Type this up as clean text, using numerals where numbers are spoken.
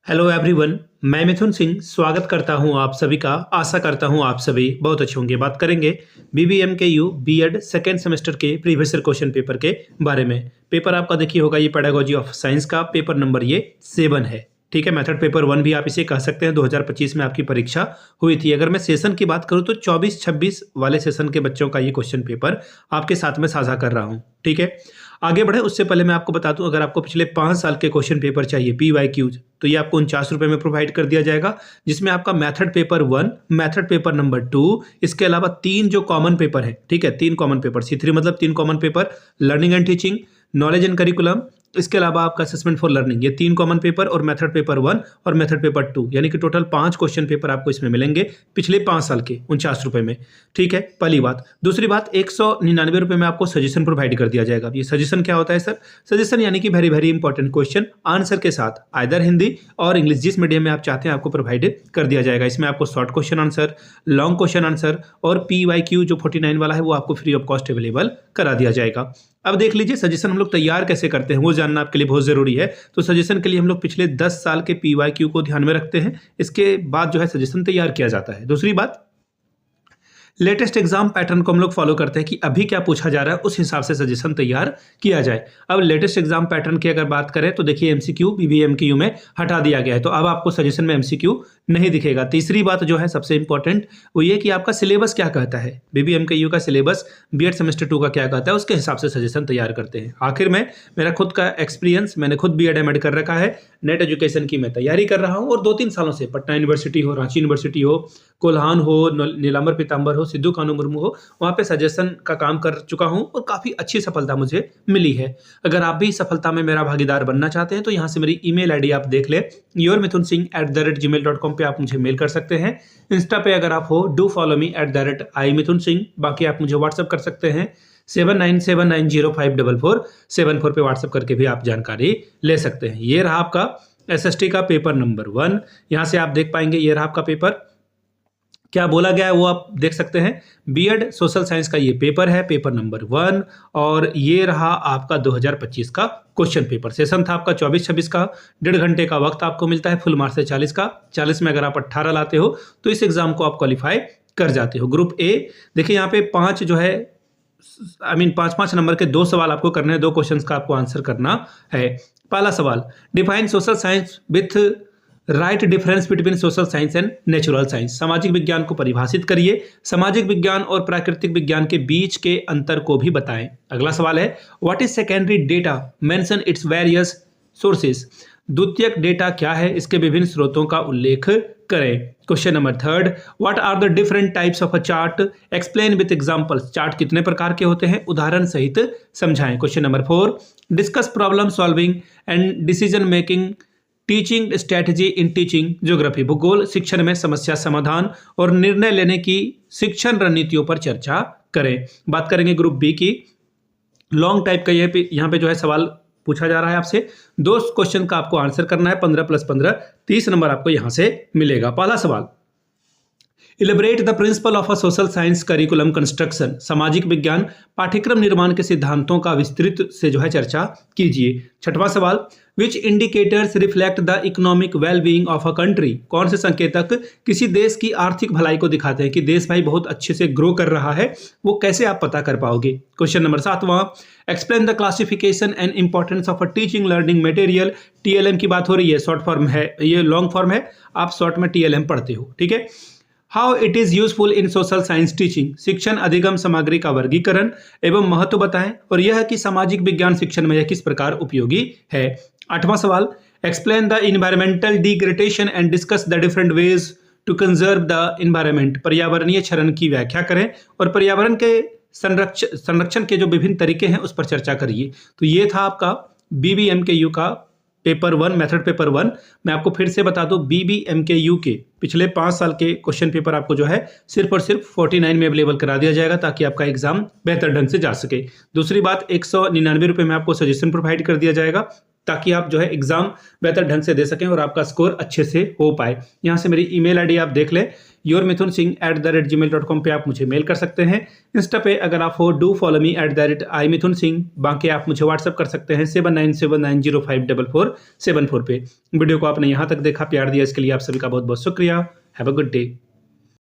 Hello everyone. मैं मिथुन सिंह स्वागत करता हूं आप सभी का। आशा करता हूं आप सभी बहुत अच्छे होंगे। बात करेंगे बीबीएमकेयू बीएड सेकेंड सेमेस्टर के प्रीवियस ईयर क्वेश्चन पेपर के बारे में। पेपर आपका देखिए होगा ये पेडागोजी ऑफ साइंस का पेपर नंबर ये 7 है। ठीक है, मेथड पेपर 1 भी आप इसे कह सकते हैं। 2025 में आपकी परीक्षा हुई थी। अगर मैं सेशन की बात करूं तो 24-26 वाले सेशन के बच्चों का ये क्वेश्चन पेपर आपके साथ में साझा कर रहा हूं। ठीक है, आगे बढ़े उससे पहले मैं आपको बता दूं, अगर आपको पिछले 5 साल के क्वेश्चन पेपर चाहिए PYQs तो ये आपको 49 रुपये में प्रोवाइड कर दिया जाएगा, जिसमें आपका method paper 1, method paper number 2, इसके अलावा 3 जो कॉमन पेपर है। ठीक है, 3 कॉमन पेपर, C3 मतलब 3 common paper, learning and teaching, knowledge and curriculum, इसके अलावा आपका असेसमेंट फॉर लर्निंग, ये 3 कॉमन पेपर और मेथड पेपर 1 और मेथड पेपर 2, यानी कि टोटल 5 क्वेश्चन पेपर आपको इसमें मिलेंगे पिछले 5 साल के 49 रुपये में। ठीक है, पहली बात। दूसरी बात, 199 रुपये में आपको सजेशन प्रोवाइड कर दिया जाएगा। ये सजेशन क्या होता है सर? सजेशन यानी कि very very important question answer के साथ आइदर हिंदी और इंग्लिश, जिस मीडियम में आप चाहते हैं आपको प्रोवाइड कर दिया जाएगा। इसमें आपको short question answer, long question answer और PYQ जो 49 वाला है वो आपको फ्री ऑफ कॉस्ट अवेलेबल करा दिया जाएगा। अब देख लीजिए सजेशन हम लोग तैयार कैसे करते हैं, वो जानना आपके लिए बहुत जरूरी है। तो सजेशन के लिए हम लोग पिछले 10 साल के PYQ को ध्यान में रखते हैं, इसके बाद जो है सजेशन तैयार किया जाता है। दूसरी बात, लेटेस्ट एग्जाम पैटर्न को हम लोग फॉलो करते हैं कि अभी क्या पूछा जा रहा है उस हिसाब से सजेशन तैयार किया जाए। अब लेटेस्ट एग्जाम पैटर्न की अगर बात करें तो देखिए MCQ BBMKU में हटा दिया गया है, तो अब आपको सजेशन में MCQ नहीं दिखेगा। तीसरी बात जो है सबसे इंपॉर्टेंट वो ये कि आपका सिलेबस क्या कहता है, BBMKU का सिलेबस BEd सेमेस्टर 2 का क्या कहता है, उसके हिसाब से सजेशन तैयार करते हैं। आखिर में मेरा खुद का एक्सपीरियंस, मैंने खुद BEd MAD कर रखा है, नेट एजुकेशन की मैं तैयारी कर रहा हूँ और 2-3 सालों से पटना यूनिवर्सिटी हो, रांची यूनिवर्सिटी हो, कोल्हान हो, नीलांबर पीताम्बर हो, सिद्धू कानू मुर्मू हो, वहाँ पे सजेशन का काम कर चुका हूँ और काफ़ी अच्छी सफलता मुझे मिली है। अगर आप भी सफलता में मेरा भागीदार बनना चाहते हैं तो यहाँ से मेरी ईमेल आईडी आप देख ले, yourmithunsingh@gmail.com पे आप मुझे मेल कर सकते हैं। इंस्टा पे अगर आप हो डू फॉलो मी @imithunsingh। बाकी आप मुझे व्हाट्सअप कर सकते हैं 7979054474 पे व्हाट्सअप करके भी आप जानकारी ले सकते हैं। ये रहा आपका SST का पेपर नंबर 1। यहाँ से आप देख पाएंगे ये रहा आपका पेपर, क्या बोला गया है वो आप देख सकते हैं। BEd सोशल साइंस का ये पेपर है, पेपर नंबर 1, और ये रहा आपका 2025 का क्वेश्चन पेपर। सेशन था आपका 24-26 का, 1.5 घंटे का वक्त आपको मिलता है, फुल मार्क्स है 40 का। 40 में अगर आप 18 लाते हो तो इस एग्जाम को आप क्वालिफाई कर जाते हो। ग्रुप A देखिए यहाँ पे 5 जो है 5 नंबर के 2 सवाल आपको करने हैं, 2 क्वेश्चन का आपको आंसर करना है। पहला सवाल, define social science with right difference between social science and natural science. सामाजिक विज्ञान को परिभाषित करिए, सामाजिक विज्ञान और प्राकृतिक विज्ञान के बीच के अंतर को भी बताएं। अगला सवाल है, what is secondary data, mention its various sources. द्वितीयक डेटा क्या है, इसके विभिन्न स्रोतों का उल्लेख करें। Question number 3, what are the different types of a chart, explain with examples. Chart कितने प्रकार के होते हैं, उदाहरण सहित समझाएं। Question number 4, discuss problem solving and decision making teaching strategy in teaching geography. भूगोल शिक्षण में समस्या समाधान और निर्णय लेने की शिक्षण रणनीतियों पर चर्चा करें। बात करेंगे ग्रुप B की। लॉन्ग टाइप का यहाँ पे जो है सवाल पूछा जा रहा है आपसे, 2 क्वेश्चन का आपको आंसर करना है, 15 + 15 30 नंबर आपको यहाँ से मिलेगा। पहला सवाल, elaborate the principle of a social science curriculum construction. सामाजिक विज्ञान पाठ्यक्रम निर्माण के सिद्धांतों का विस्तृत से जो है चर्चा कीजिए। छठवां सवाल, which indicators reflect the economic well being of a country. कौन से संकेतक किसी देश की आर्थिक भलाई को दिखाते हैं कि देश भाई बहुत अच्छे से ग्रो कर रहा है, वो कैसे आप पता कर पाओगे। क्वेश्चन नंबर 7वां, explain the classification and importance of a teaching learning material. TLM की बात हो रही है, शॉर्ट फॉर्म है, ये लॉन्ग फॉर्म है, आप शॉर्ट में TLM पढ़ते हो। ठीक है, how it is useful in social science teaching. शिक्षण अधिगम सामग्री का वर्गीकरण एवं महत्व बताएं, और यह कि सामाजिक विज्ञान शिक्षण में यह किस प्रकार उपयोगी है। 8वां सवाल, explain the environmental degradation and discuss the different ways to conserve the environment. पर्यावरणीय क्षरण की व्याख्या करें और पर्यावरण के संरक्षण के जो विभिन्न तरीके हैं उस पर चर्चा करिए। तो ये था आपका BBMKU का पेपर 1, मेथड पेपर 1। मैं आपको फिर से बता दूं, BBMKU के पिछले 5 साल के क्वेश्चन पेपर आपको जो है सिर्फ और सिर्फ 49 में अवेलेबल करा दिया जाएगा, ताकि आपका एग्जाम बेहतर ढंग से जा सके। दूसरी बात, 199 रुपये में आपको सजेशन प्रोवाइड कर दिया जाएगा, ताकि आप जो है एग्जाम बेहतर ढंग से दे सकें और आपका स्कोर अच्छे से हो पाए। यहाँ से मेरी ईमेल आईडी आप देख लें, yourmithunsinh@gmail.com पे आप मुझे मेल कर सकते हैं। इंस्टा पे अगर आप हो डू फॉलो मी @imithunsinh। बाकी आप मुझे व्हाट्सअप कर सकते हैं 7979054474 पे। वीडियो को आपने यहाँ तक देखा, प्यार दिया, इसके लिए आप सभी का बहुत बहुत शुक्रिया। Have a good day.